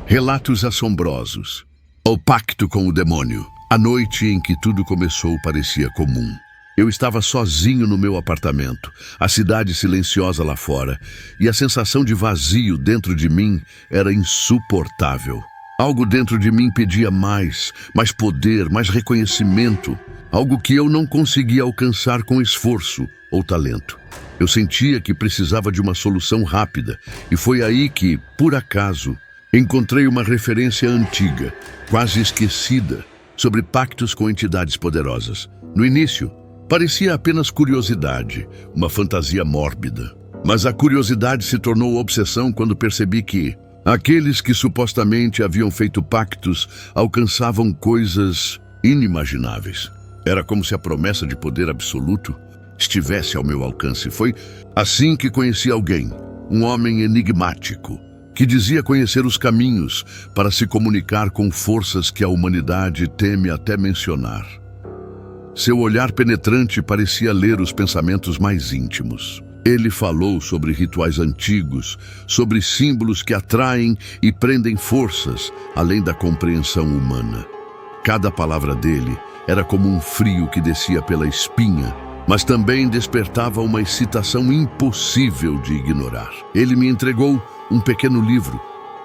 Relatos assombrosos. O pacto com o demônio. A noite em que tudo começou parecia comum. Eu estava sozinho no meu apartamento, a cidade silenciosa lá fora, e a sensação de vazio dentro de mim era insuportável. Algo dentro de mim pedia mais poder, mais reconhecimento, algo que eu não conseguia alcançar com esforço ou talento. Eu sentia que precisava de uma solução rápida, e foi aí que, por acaso, encontrei uma referência antiga, quase esquecida, sobre pactos com entidades poderosas. No início, parecia apenas curiosidade, uma fantasia mórbida. Mas a curiosidade se tornou obsessão quando percebi que aqueles que supostamente haviam feito pactos alcançavam coisas inimagináveis. Era como se a promessa de poder absoluto estivesse ao meu alcance. Foi assim que conheci alguém, um homem enigmático, que dizia conhecer os caminhos para se comunicar com forças que a humanidade teme até mencionar. Seu olhar penetrante parecia ler os pensamentos mais íntimos. Ele falou sobre rituais antigos, sobre símbolos que atraem e prendem forças, além da compreensão humana. Cada palavra dele era como um frio que descia pela espinha, mas também despertava uma excitação impossível de ignorar. Ele me entregou um pequeno livro,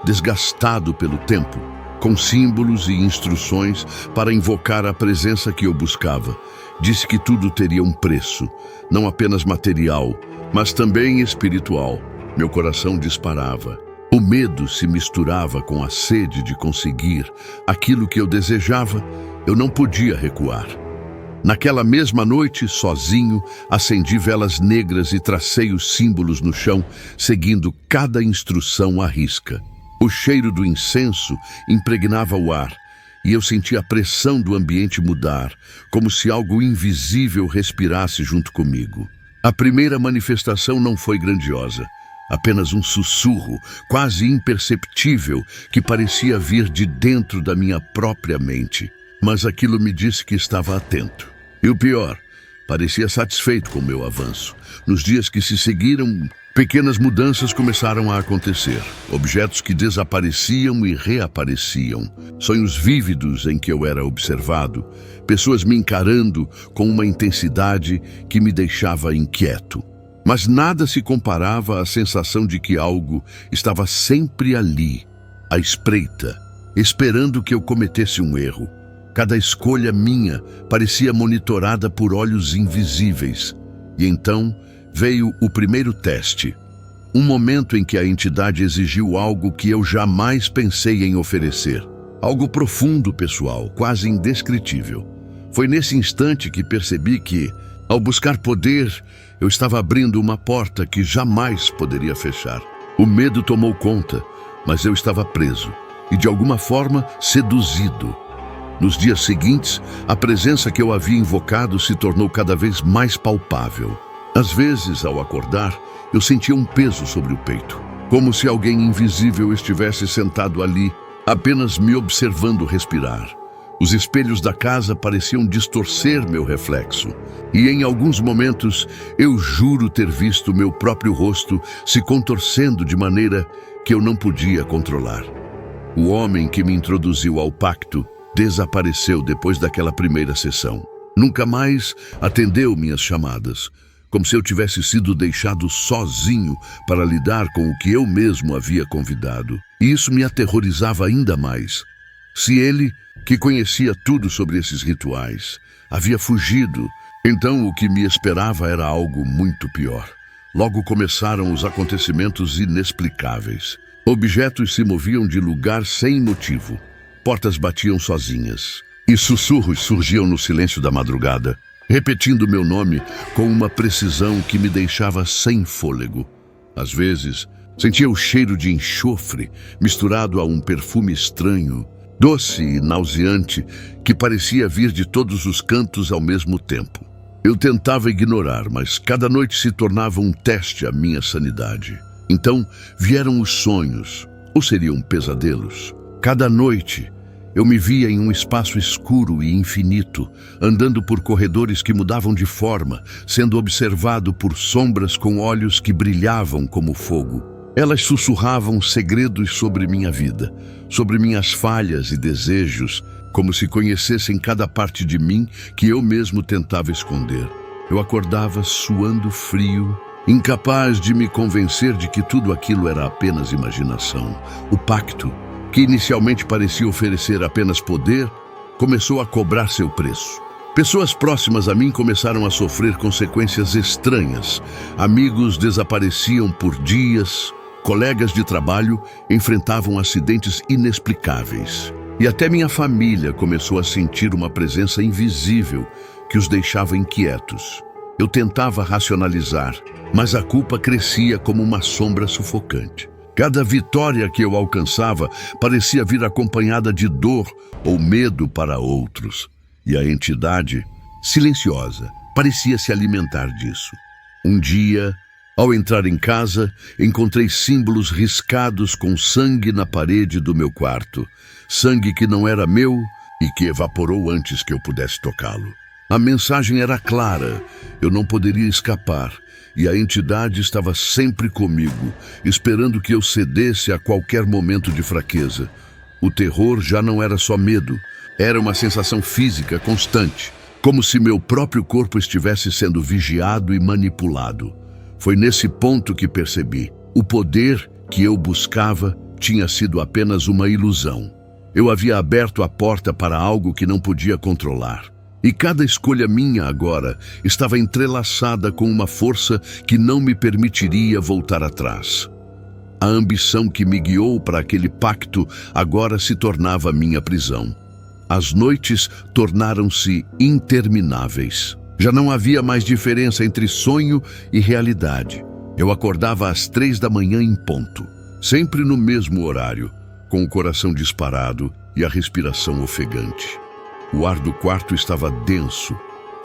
desgastado pelo tempo, com símbolos e instruções para invocar a presença que eu buscava. Disse que tudo teria um preço, não apenas material, mas também espiritual. Meu coração disparava. O medo se misturava com a sede de conseguir aquilo que eu desejava. Eu não podia recuar. Naquela mesma noite, sozinho, acendi velas negras e tracei os símbolos no chão, seguindo cada instrução à risca. O cheiro do incenso impregnava o ar, e eu sentia a pressão do ambiente mudar, como se algo invisível respirasse junto comigo. A primeira manifestação não foi grandiosa, apenas um sussurro, quase imperceptível, que parecia vir de dentro da minha própria mente. Mas aquilo me disse que estava atento. E o pior, parecia satisfeito com o meu avanço. Nos dias que se seguiram, pequenas mudanças começaram a acontecer. Objetos que desapareciam e reapareciam. Sonhos vívidos em que eu era observado. Pessoas me encarando com uma intensidade que me deixava inquieto. Mas nada se comparava à sensação de que algo estava sempre ali, à espreita, esperando que eu cometesse um erro. Cada escolha minha parecia monitorada por olhos invisíveis. E então veio o primeiro teste. Um momento em que a entidade exigiu algo que eu jamais pensei em oferecer. Algo profundo, pessoal, quase indescritível. Foi nesse instante que percebi que, ao buscar poder, eu estava abrindo uma porta que jamais poderia fechar. O medo tomou conta, mas eu estava preso e, de alguma forma, seduzido. Nos dias seguintes, a presença que eu havia invocado se tornou cada vez mais palpável. Às vezes, ao acordar, eu sentia um peso sobre o peito, como se alguém invisível estivesse sentado ali, apenas me observando respirar. Os espelhos da casa pareciam distorcer meu reflexo, e em alguns momentos eu juro ter visto meu próprio rosto se contorcendo de maneira que eu não podia controlar. O homem que me introduziu ao pacto desapareceu depois daquela primeira sessão. Nunca mais atendeu minhas chamadas, como se eu tivesse sido deixado sozinho para lidar com o que eu mesmo havia convidado. E isso me aterrorizava ainda mais. Se ele, que conhecia tudo sobre esses rituais, havia fugido, então o que me esperava era algo muito pior. Logo começaram os acontecimentos inexplicáveis. Objetos se moviam de lugar sem motivo. Portas batiam sozinhas, e sussurros surgiam no silêncio da madrugada, repetindo meu nome com uma precisão que me deixava sem fôlego. Às vezes, sentia o cheiro de enxofre misturado a um perfume estranho, doce e nauseante, que parecia vir de todos os cantos ao mesmo tempo. Eu tentava ignorar, mas cada noite se tornava um teste à minha sanidade. Então vieram os sonhos, ou seriam pesadelos. Cada noite, eu me via em um espaço escuro e infinito, andando por corredores que mudavam de forma, sendo observado por sombras com olhos que brilhavam como fogo. Elas sussurravam segredos sobre minha vida, sobre minhas falhas e desejos, como se conhecessem cada parte de mim que eu mesmo tentava esconder. Eu acordava suando frio, incapaz de me convencer de que tudo aquilo era apenas imaginação. O pacto, que inicialmente parecia oferecer apenas poder, começou a cobrar seu preço. Pessoas próximas a mim começaram a sofrer consequências estranhas. Amigos desapareciam por dias, colegas de trabalho enfrentavam acidentes inexplicáveis. E até minha família começou a sentir uma presença invisível que os deixava inquietos. Eu tentava racionalizar, mas a culpa crescia como uma sombra sufocante. Cada vitória que eu alcançava parecia vir acompanhada de dor ou medo para outros. E a entidade, silenciosa, parecia se alimentar disso. Um dia, ao entrar em casa, encontrei símbolos riscados com sangue na parede do meu quarto. Sangue que não era meu e que evaporou antes que eu pudesse tocá-lo. A mensagem era clara, eu não poderia escapar, e a entidade estava sempre comigo, esperando que eu cedesse a qualquer momento de fraqueza. O terror já não era só medo, era uma sensação física constante, como se meu próprio corpo estivesse sendo vigiado e manipulado. Foi nesse ponto que percebi, o poder que eu buscava tinha sido apenas uma ilusão. Eu havia aberto a porta para algo que não podia controlar. E cada escolha minha agora estava entrelaçada com uma força que não me permitiria voltar atrás. A ambição que me guiou para aquele pacto agora se tornava minha prisão. As noites tornaram-se intermináveis. Já não havia mais diferença entre sonho e realidade. Eu acordava às 3 da manhã em ponto, sempre no mesmo horário, com o coração disparado e a respiração ofegante. O ar do quarto estava denso,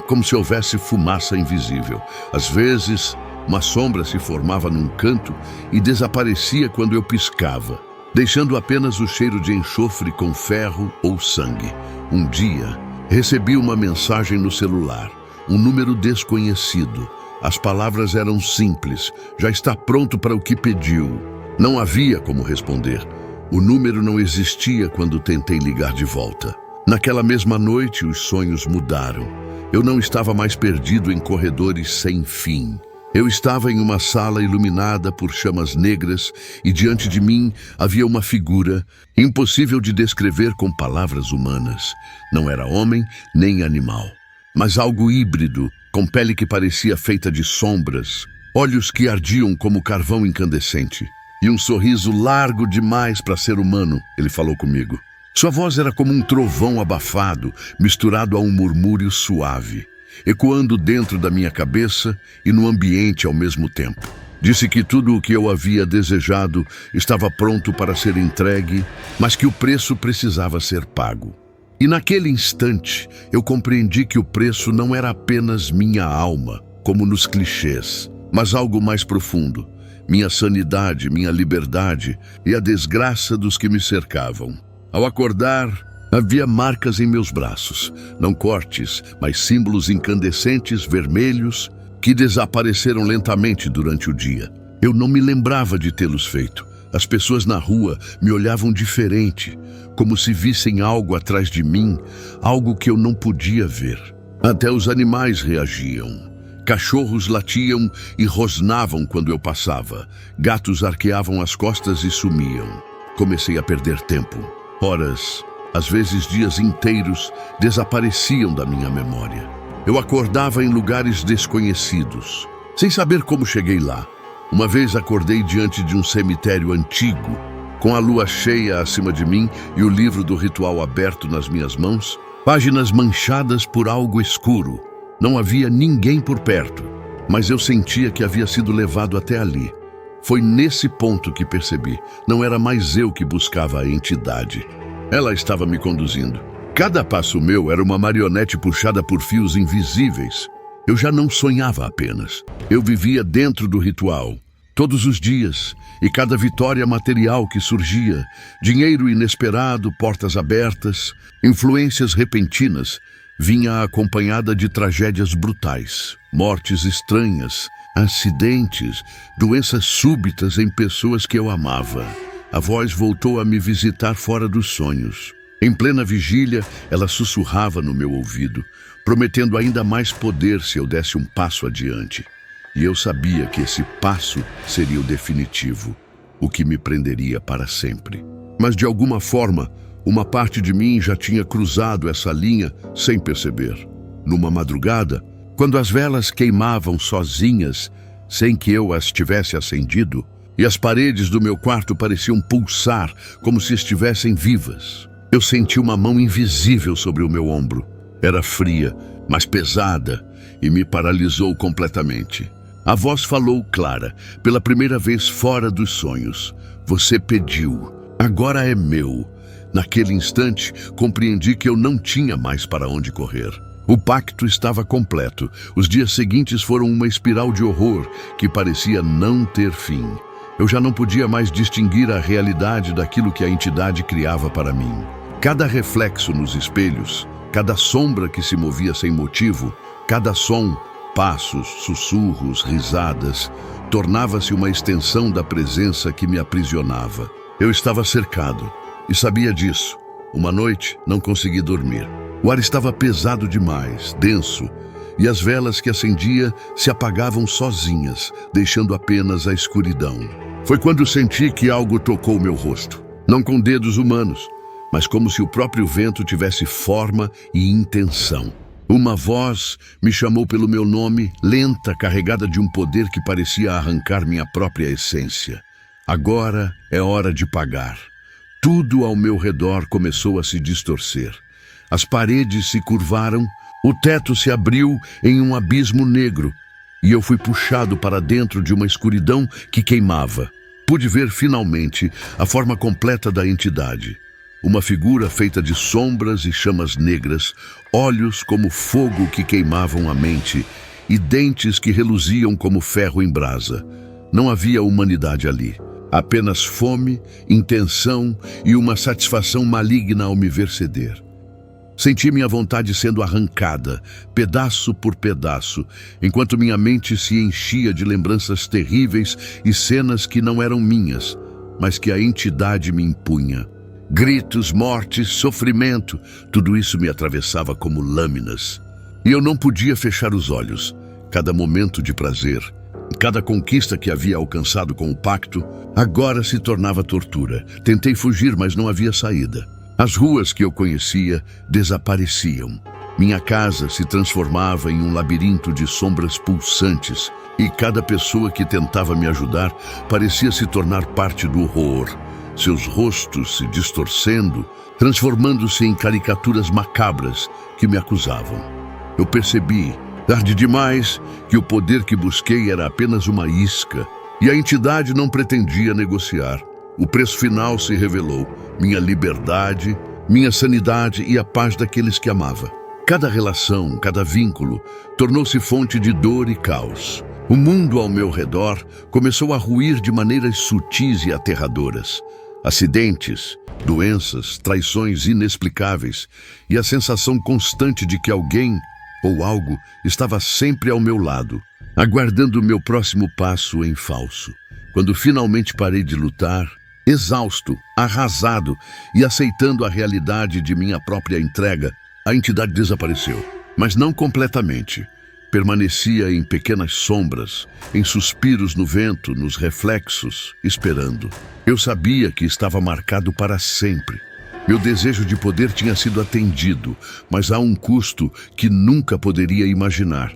como se houvesse fumaça invisível. Às vezes, uma sombra se formava num canto e desaparecia quando eu piscava, deixando apenas o cheiro de enxofre com ferro ou sangue. Um dia, recebi uma mensagem no celular, um número desconhecido. As palavras eram simples, já está pronto para o que pediu. Não havia como responder. O número não existia quando tentei ligar de volta. Naquela mesma noite, os sonhos mudaram. Eu não estava mais perdido em corredores sem fim. Eu estava em uma sala iluminada por chamas negras e diante de mim havia uma figura impossível de descrever com palavras humanas. Não era homem nem animal, mas algo híbrido, com pele que parecia feita de sombras, olhos que ardiam como carvão incandescente e um sorriso largo demais para ser humano. Ele falou comigo. Sua voz era como um trovão abafado, misturado a um murmúrio suave, ecoando dentro da minha cabeça e no ambiente ao mesmo tempo. Disse que tudo o que eu havia desejado estava pronto para ser entregue, mas que o preço precisava ser pago. E naquele instante, eu compreendi que o preço não era apenas minha alma, como nos clichês, mas algo mais profundo, minha sanidade, minha liberdade e a desgraça dos que me cercavam. Ao acordar, havia marcas em meus braços, não cortes, mas símbolos incandescentes vermelhos que desapareceram lentamente durante o dia. Eu não me lembrava de tê-los feito. As pessoas na rua me olhavam diferente, como se vissem algo atrás de mim, algo que eu não podia ver. Até os animais reagiam. Cachorros latiam e rosnavam quando eu passava. Gatos arqueavam as costas e sumiam. Comecei a perder tempo. Horas, às vezes dias inteiros, desapareciam da minha memória. Eu acordava em lugares desconhecidos, sem saber como cheguei lá. Uma vez acordei diante de um cemitério antigo, com a lua cheia acima de mim e o livro do ritual aberto nas minhas mãos, páginas manchadas por algo escuro. Não havia ninguém por perto, mas eu sentia que havia sido levado até ali. Foi nesse ponto que percebi, não era mais eu que buscava a entidade. Ela estava me conduzindo. Cada passo meu era uma marionete puxada por fios invisíveis. Eu já não sonhava apenas. Eu vivia dentro do ritual, todos os dias, e cada vitória material que surgia, dinheiro inesperado, portas abertas, influências repentinas, vinha acompanhada de tragédias brutais, mortes estranhas, acidentes, doenças súbitas em pessoas que eu amava. A voz voltou a me visitar fora dos sonhos. Em plena vigília, ela sussurrava no meu ouvido, prometendo ainda mais poder se eu desse um passo adiante. E eu sabia que esse passo seria o definitivo, o que me prenderia para sempre. Mas de alguma forma, uma parte de mim já tinha cruzado essa linha sem perceber. Numa madrugada, quando as velas queimavam sozinhas, sem que eu as tivesse acendido, e as paredes do meu quarto pareciam pulsar como se estivessem vivas, eu senti uma mão invisível sobre o meu ombro. Era fria, mas pesada, e me paralisou completamente. A voz falou clara, pela primeira vez fora dos sonhos. Você pediu, agora é meu. Naquele instante, compreendi que eu não tinha mais para onde correr. O pacto estava completo. Os dias seguintes foram uma espiral de horror que parecia não ter fim. Eu já não podia mais distinguir a realidade daquilo que a entidade criava para mim. Cada reflexo nos espelhos, cada sombra que se movia sem motivo, cada som, passos, sussurros, risadas, tornava-se uma extensão da presença que me aprisionava. Eu estava cercado e sabia disso. Uma noite, não consegui dormir. O ar estava pesado demais, denso, e as velas que acendia se apagavam sozinhas, deixando apenas a escuridão. Foi quando senti que algo tocou meu rosto, não com dedos humanos, mas como se o próprio vento tivesse forma e intenção. Uma voz me chamou pelo meu nome, lenta, carregada de um poder que parecia arrancar minha própria essência. Agora é hora de pagar. Tudo ao meu redor começou a se distorcer. As paredes se curvaram, o teto se abriu em um abismo negro, e eu fui puxado para dentro de uma escuridão que queimava. Pude ver finalmente a forma completa da entidade. Uma figura feita de sombras e chamas negras, olhos como fogo que queimavam a mente e dentes que reluziam como ferro em brasa. Não havia humanidade ali, apenas fome, intenção e uma satisfação maligna ao me ver ceder. Senti minha vontade sendo arrancada, pedaço por pedaço, enquanto minha mente se enchia de lembranças terríveis e cenas que não eram minhas, mas que a entidade me impunha. Gritos, mortes, sofrimento, tudo isso me atravessava como lâminas. E eu não podia fechar os olhos. Cada momento de prazer, cada conquista que havia alcançado com o pacto, agora se tornava tortura. Tentei fugir, mas não havia saída. As ruas que eu conhecia desapareciam. Minha casa se transformava em um labirinto de sombras pulsantes, e cada pessoa que tentava me ajudar parecia se tornar parte do horror. Seus rostos se distorcendo, transformando-se em caricaturas macabras que me acusavam. Eu percebi, tarde demais, que o poder que busquei era apenas uma isca, e a entidade não pretendia negociar. O preço final se revelou: minha liberdade, minha sanidade e a paz daqueles que amava. Cada relação, cada vínculo, tornou-se fonte de dor e caos. O mundo ao meu redor começou a ruir de maneiras sutis e aterradoras. Acidentes, doenças, traições inexplicáveis e a sensação constante de que alguém ou algo estava sempre ao meu lado, aguardando o meu próximo passo em falso. Quando finalmente parei de lutar, exausto, arrasado e aceitando a realidade de minha própria entrega, a entidade desapareceu, mas não completamente. Permanecia em pequenas sombras, em suspiros no vento, nos reflexos, esperando. Eu sabia que estava marcado para sempre. Meu desejo de poder tinha sido atendido, mas a um custo que nunca poderia imaginar.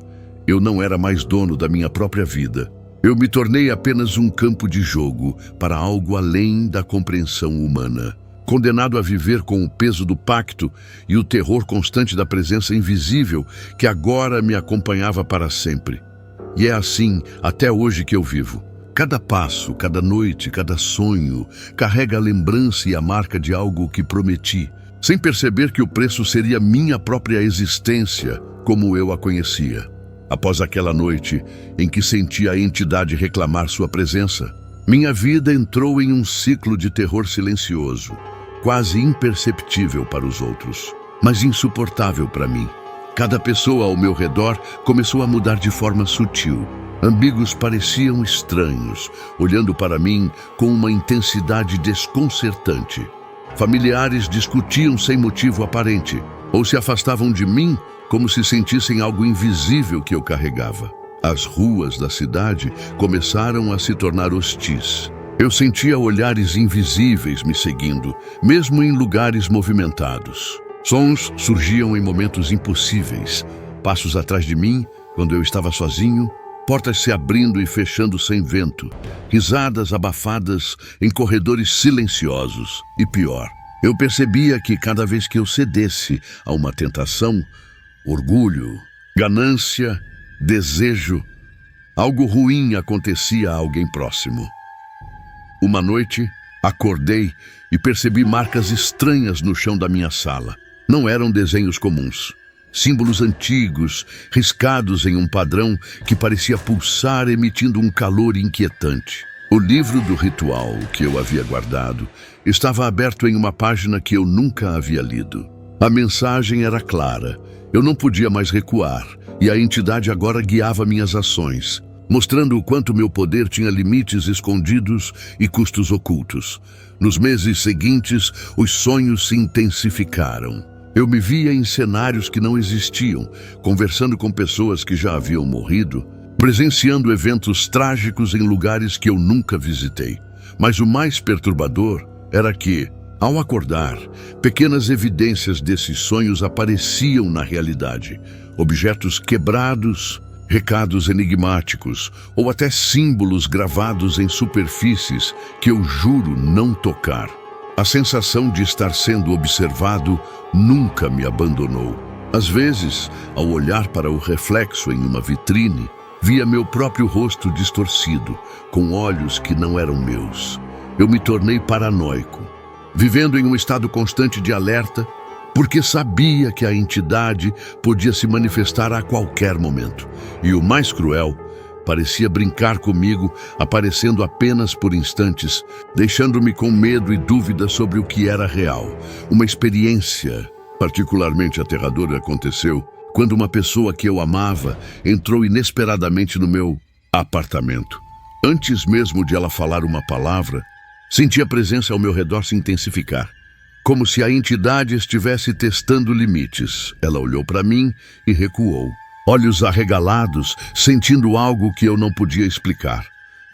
Eu não era mais dono da minha própria vida. Eu me tornei apenas um campo de jogo para algo além da compreensão humana. Condenado a viver com o peso do pacto e o terror constante da presença invisível que agora me acompanhava para sempre. E é assim até hoje que eu vivo. Cada passo, cada noite, cada sonho carrega a lembrança e a marca de algo que prometi, sem perceber que o preço seria minha própria existência, como eu a conhecia. Após aquela noite em que senti a entidade reclamar sua presença, minha vida entrou em um ciclo de terror silencioso, quase imperceptível para os outros, mas insuportável para mim. Cada pessoa ao meu redor começou a mudar de forma sutil. Ambigos pareciam estranhos, olhando para mim com uma intensidade desconcertante. Familiares discutiam sem motivo aparente, ou se afastavam de mim como se sentissem algo invisível que eu carregava. As ruas da cidade começaram a se tornar hostis. Eu sentia olhares invisíveis me seguindo, mesmo em lugares movimentados. Sons surgiam em momentos impossíveis. Passos atrás de mim, quando eu estava sozinho, portas se abrindo e fechando sem vento, risadas abafadas em corredores silenciosos. E pior, eu percebia que cada vez que eu cedesse a uma tentação, orgulho, ganância, desejo, algo ruim acontecia a alguém próximo. Uma noite, acordei e percebi marcas estranhas no chão da minha sala. Não eram desenhos comuns. Símbolos antigos, riscados em um padrão que parecia pulsar, emitindo um calor inquietante. O livro do ritual que eu havia guardado estava aberto em uma página que eu nunca havia lido. A mensagem era clara. Eu não podia mais recuar, e a entidade agora guiava minhas ações, mostrando o quanto meu poder tinha limites escondidos e custos ocultos. Nos meses seguintes, os sonhos se intensificaram. Eu me via em cenários que não existiam, conversando com pessoas que já haviam morrido, presenciando eventos trágicos em lugares que eu nunca visitei. Mas o mais perturbador era que, ao acordar, pequenas evidências desses sonhos apareciam na realidade. Objetos quebrados, recados enigmáticos ou até símbolos gravados em superfícies que eu juro não tocar. A sensação de estar sendo observado nunca me abandonou. Às vezes, ao olhar para o reflexo em uma vitrine, via meu próprio rosto distorcido, com olhos que não eram meus. Eu me tornei paranoico, vivendo em um estado constante de alerta, porque sabia que a entidade podia se manifestar a qualquer momento. E o mais cruel, parecia brincar comigo, aparecendo apenas por instantes, deixando-me com medo e dúvida sobre o que era real. Uma experiência particularmente aterradora aconteceu quando uma pessoa que eu amava entrou inesperadamente no meu apartamento. Antes mesmo de ela falar uma palavra, senti a presença ao meu redor se intensificar, como se a entidade estivesse testando limites. Ela olhou para mim e recuou, olhos arregalados, sentindo algo que eu não podia explicar.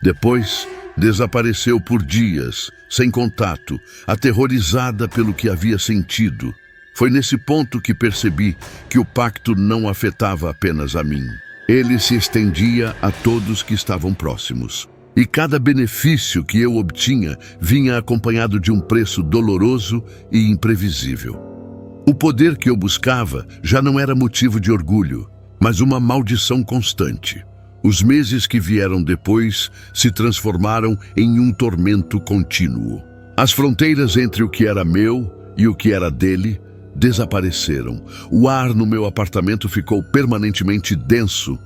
Depois, desapareceu por dias, sem contato, aterrorizada pelo que havia sentido. Foi nesse ponto que percebi que o pacto não afetava apenas a mim. Ele se estendia a todos que estavam próximos. E cada benefício que eu obtinha vinha acompanhado de um preço doloroso e imprevisível. O poder que eu buscava já não era motivo de orgulho, mas uma maldição constante. Os meses que vieram depois se transformaram em um tormento contínuo. As fronteiras entre o que era meu e o que era dele desapareceram. O ar no meu apartamento ficou permanentemente denso,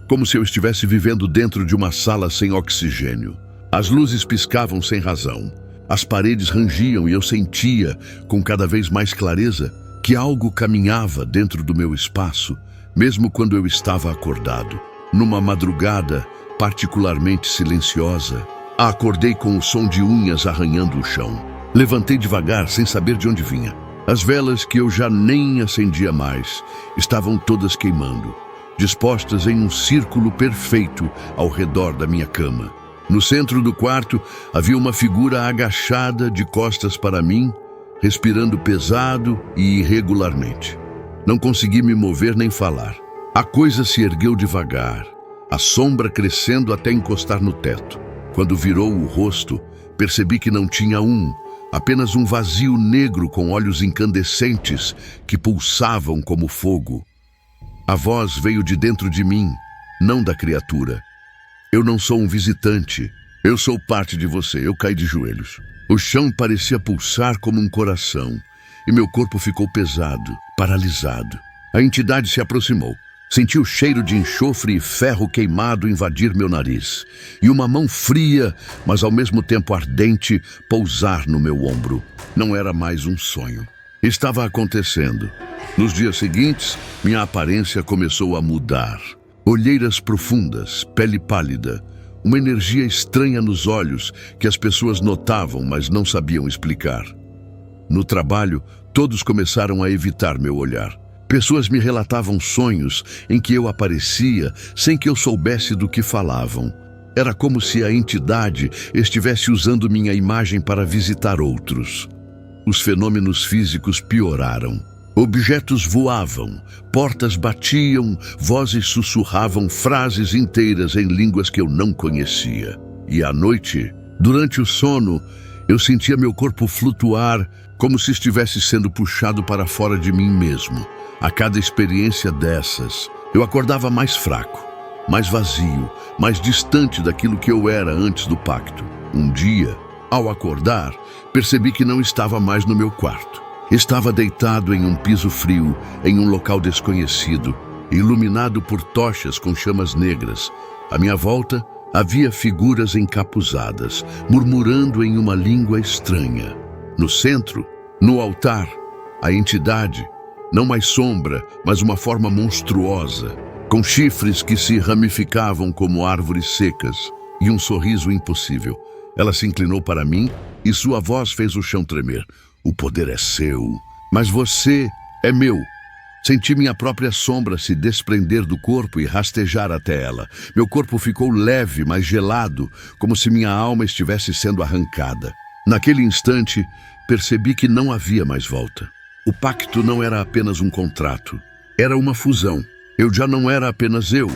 como se eu estivesse vivendo dentro de uma sala sem oxigênio. As luzes piscavam sem razão. As paredes rangiam e eu sentia, com cada vez mais clareza, que algo caminhava dentro do meu espaço, mesmo quando eu estava acordado. Numa madrugada particularmente silenciosa, acordei com o som de unhas arranhando o chão. Levantei devagar, sem saber de onde vinha. As velas que eu já nem acendia mais estavam todas queimando, dispostas em um círculo perfeito ao redor da minha cama. No centro do quarto havia uma figura agachada de costas para mim, respirando pesado e irregularmente. Não consegui me mover nem falar. A coisa se ergueu devagar, a sombra crescendo até encostar no teto. Quando virou o rosto, percebi que não tinha apenas um vazio negro com olhos incandescentes que pulsavam como fogo. A voz veio de dentro de mim, não da criatura. Eu não sou um visitante, eu sou parte de você. Eu caí de joelhos. O chão parecia pulsar como um coração e meu corpo ficou pesado, paralisado. A entidade se aproximou. Senti o cheiro de enxofre e ferro queimado invadir meu nariz e uma mão fria, mas ao mesmo tempo ardente, pousar no meu ombro. Não era mais um sonho. Estava acontecendo. Nos dias seguintes, minha aparência começou a mudar. Olheiras profundas, pele pálida, uma energia estranha nos olhos que as pessoas notavam, mas não sabiam explicar. No trabalho, todos começaram a evitar meu olhar. Pessoas me relatavam sonhos em que eu aparecia sem que eu soubesse do que falavam. Era como se a entidade estivesse usando minha imagem para visitar outros. Os fenômenos físicos pioraram. Objetos voavam, portas batiam, vozes sussurravam frases inteiras em línguas que eu não conhecia. E à noite, durante o sono, eu sentia meu corpo flutuar como se estivesse sendo puxado para fora de mim mesmo. A cada experiência dessas, eu acordava mais fraco, mais vazio, mais distante daquilo que eu era antes do pacto. Um dia, ao acordar, percebi que não estava mais no meu quarto. Estava deitado em um piso frio, em um local desconhecido, iluminado por tochas com chamas negras. À minha volta, havia figuras encapuzadas, murmurando em uma língua estranha. No centro, no altar, a entidade, não mais sombra, mas uma forma monstruosa, com chifres que se ramificavam como árvores secas e um sorriso impossível. Ela se inclinou para mim e sua voz fez o chão tremer. O poder é seu, mas você é meu. Senti minha própria sombra se desprender do corpo e rastejar até ela. Meu corpo ficou leve, mas gelado, como se minha alma estivesse sendo arrancada. Naquele instante, percebi que não havia mais volta. O pacto não era apenas um contrato, era uma fusão. Eu já não era apenas eu.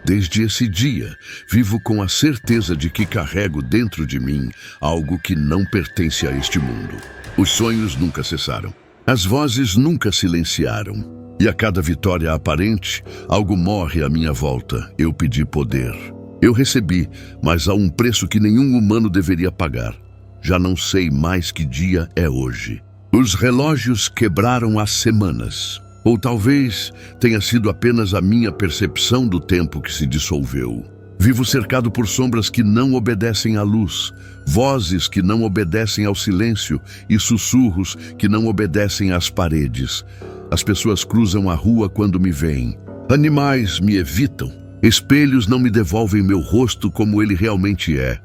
Desde esse dia, vivo com a certeza de que carrego dentro de mim algo que não pertence a este mundo. Os sonhos nunca cessaram. As vozes nunca silenciaram. E a cada vitória aparente, algo morre à minha volta. Eu pedi poder. Eu recebi, mas a um preço que nenhum humano deveria pagar. Já não sei mais que dia é hoje. Os relógios quebraram as semanas. Ou talvez tenha sido apenas a minha percepção do tempo que se dissolveu. Vivo cercado por sombras que não obedecem à luz, vozes que não obedecem ao silêncio e sussurros que não obedecem às paredes. As pessoas cruzam a rua quando me veem. Animais me evitam. Espelhos não me devolvem meu rosto como ele realmente é.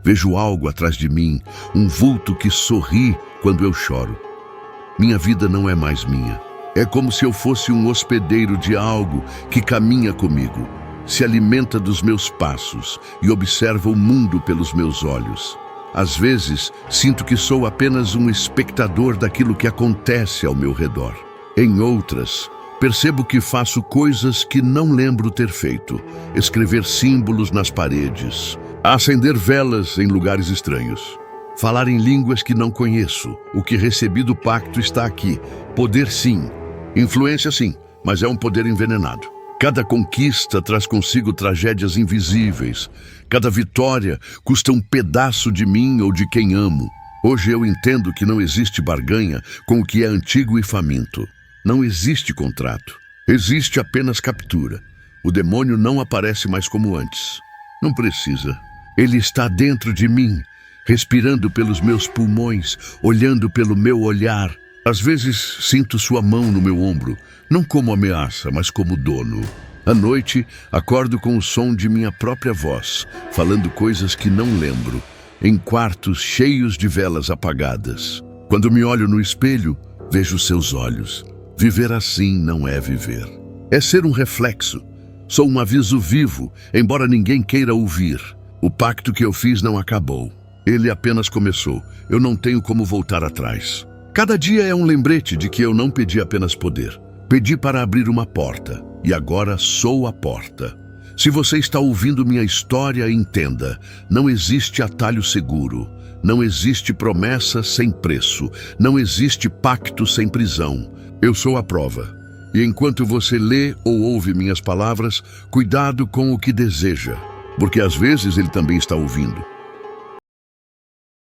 Vejo algo atrás de mim, um vulto que sorri quando eu choro. Minha vida não é mais minha. É como se eu fosse um hospedeiro de algo que caminha comigo, se alimenta dos meus passos e observa o mundo pelos meus olhos. Às vezes, sinto que sou apenas um espectador daquilo que acontece ao meu redor. Em outras, percebo que faço coisas que não lembro ter feito. Escrever símbolos nas paredes, acender velas em lugares estranhos, falar em línguas que não conheço. O que recebi do pacto está aqui. Poder sim, influência sim, mas é um poder envenenado. Cada conquista traz consigo tragédias invisíveis. Cada vitória custa um pedaço de mim ou de quem amo. Hoje eu entendo que não existe barganha com o que é antigo e faminto. Não existe contrato. Existe apenas captura. O demônio não aparece mais como antes. Não precisa. Ele está dentro de mim, respirando pelos meus pulmões, olhando pelo meu olhar. Às vezes sinto sua mão no meu ombro, não como ameaça, mas como dono. À noite, acordo com o som de minha própria voz, falando coisas que não lembro, em quartos cheios de velas apagadas. Quando me olho no espelho, vejo seus olhos. Viver assim não é viver. É ser um reflexo. Sou um aviso vivo, embora ninguém queira ouvir. O pacto que eu fiz não acabou. Ele apenas começou. Eu não tenho como voltar atrás. Cada dia é um lembrete de que eu não pedi apenas poder. Pedi para abrir uma porta, e agora sou a porta. Se você está ouvindo minha história, entenda, não existe atalho seguro, não existe promessa sem preço, não existe pacto sem prisão. Eu sou a prova. E enquanto você lê ou ouve minhas palavras, cuidado com o que deseja, porque às vezes ele também está ouvindo.